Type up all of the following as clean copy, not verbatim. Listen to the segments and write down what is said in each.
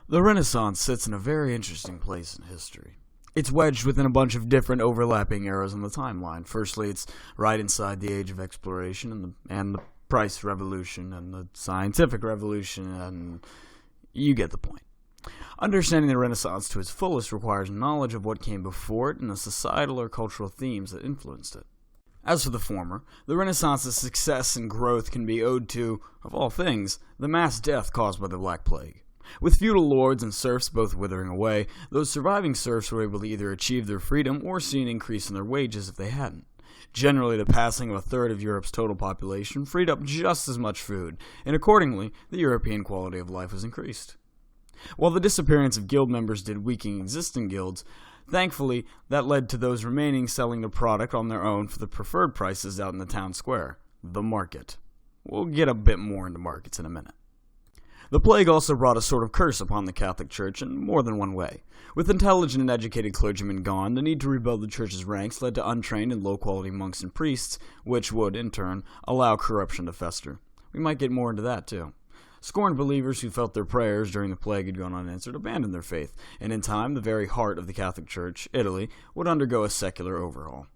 The Renaissance sits in a very interesting place in history. It's wedged within a bunch of different overlapping eras in the timeline. Firstly, it's right inside the Age of Exploration and the Price Revolution and the Scientific Revolution, and you get the point. Understanding the Renaissance to its fullest requires knowledge of what came before it and the societal or cultural themes that influenced it. As for the former, the Renaissance's success and growth can be owed to, of all things, the mass death caused by the Black Plague. With feudal lords and serfs both withering away, those surviving serfs were able to either achieve their freedom or see an increase in their wages if they hadn't. Generally, the passing of a third of Europe's total population freed up just as much food, and accordingly, the European quality of life was increased. While the disappearance of guild members did weaken existing guilds, thankfully, that led to those remaining selling the product on their own for the preferred prices out in the town square, the market. We'll get a bit more into markets in a minute. The plague also brought a sort of curse upon the Catholic Church in more than one way. With intelligent and educated clergymen gone, the need to rebuild the Church's ranks led to untrained and low-quality monks and priests, which would, in turn, allow corruption to fester. We might get more into that, too. Scorned believers who felt their prayers during the plague had gone unanswered abandoned their faith, and in time, the very heart of the Catholic Church, Italy, would undergo a secular overhaul.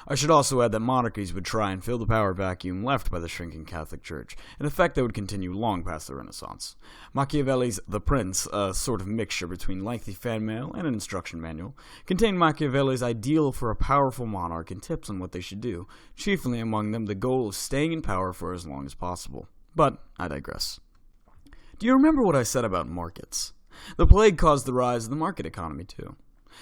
I should also add that monarchies would try and fill the power vacuum left by the shrinking Catholic Church, an effect that would continue long past the Renaissance. Machiavelli's The Prince, a sort of mixture between lengthy fan mail and an instruction manual, contained Machiavelli's ideal for a powerful monarch and tips on what they should do, chiefly among them the goal of staying in power for as long as possible. But I digress. Do you remember what I said about markets? The plague caused the rise of the market economy, too.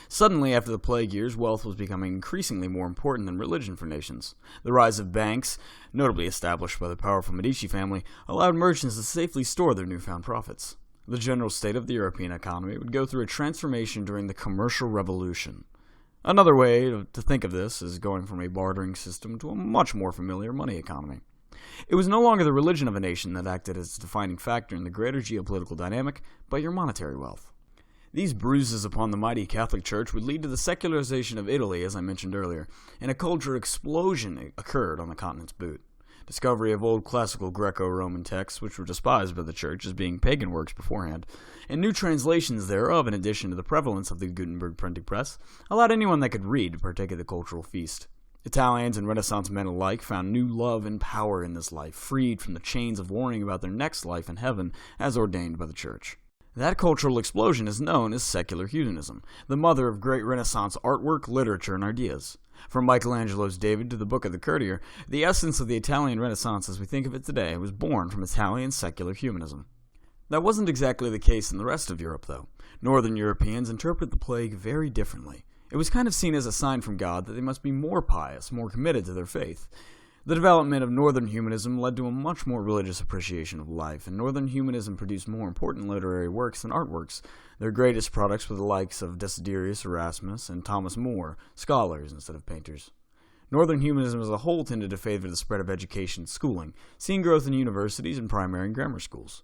Suddenly, after the plague years, wealth was becoming increasingly more important than religion for nations. The rise of banks, notably established by the powerful Medici family, allowed merchants to safely store their newfound profits. The general state of the European economy would go through a transformation during the Commercial Revolution. Another way to think of this is going from a bartering system to a much more familiar money economy. It was no longer the religion of a nation that acted as a defining factor in the greater geopolitical dynamic, but your monetary wealth. These bruises upon the mighty Catholic Church would lead to the secularization of Italy, as I mentioned earlier, and a culture explosion occurred on the continent's boot. Discovery of old classical Greco-Roman texts, which were despised by the Church as being pagan works beforehand, and new translations thereof in addition to the prevalence of the Gutenberg printing press, allowed anyone that could read to partake of the cultural feast. Italians and Renaissance men alike found new love and power in this life, freed from the chains of worrying about their next life in heaven as ordained by the Church. That cultural explosion is known as secular humanism, the mother of great Renaissance artwork, literature, and ideas. From Michelangelo's David to the Book of the Courtier, the essence of the Italian Renaissance as we think of it today was born from Italian secular humanism. That wasn't exactly the case in the rest of Europe, though. Northern Europeans interpret the plague very differently. It was kind of seen as a sign from God that they must be more pious, more committed to their faith. The development of Northern Humanism led to a much more religious appreciation of life, and Northern Humanism produced more important literary works than artworks. Their greatest products were the likes of Desiderius Erasmus and Thomas More, scholars instead of painters. Northern Humanism as a whole tended to favor the spread of education and schooling, seeing growth in universities and primary and grammar schools.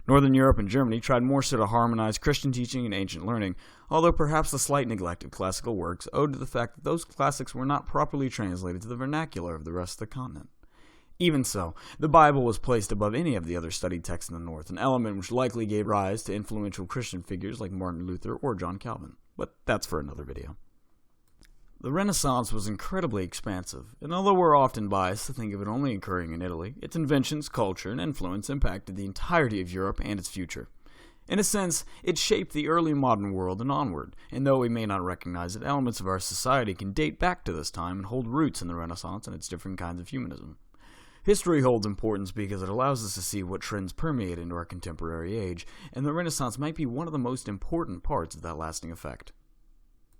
Northern Europe and Germany tried more so to harmonize Christian teaching and ancient learning, although perhaps the slight neglect of classical works owed to the fact that those classics were not properly translated to the vernacular of the rest of the continent. Even so, the Bible was placed above any of the other studied texts in the North, an element which likely gave rise to influential Christian figures like Martin Luther or John Calvin. But that's for another video. The Renaissance was incredibly expansive, and although we're often biased to think of it only occurring in Italy, its inventions, culture, and influence impacted the entirety of Europe and its future. In a sense, it shaped the early modern world and onward, and though we may not recognize it, elements of our society can date back to this time and hold roots in the Renaissance and its different kinds of humanism. History holds importance because it allows us to see what trends permeate into our contemporary age, and the Renaissance might be one of the most important parts of that lasting effect.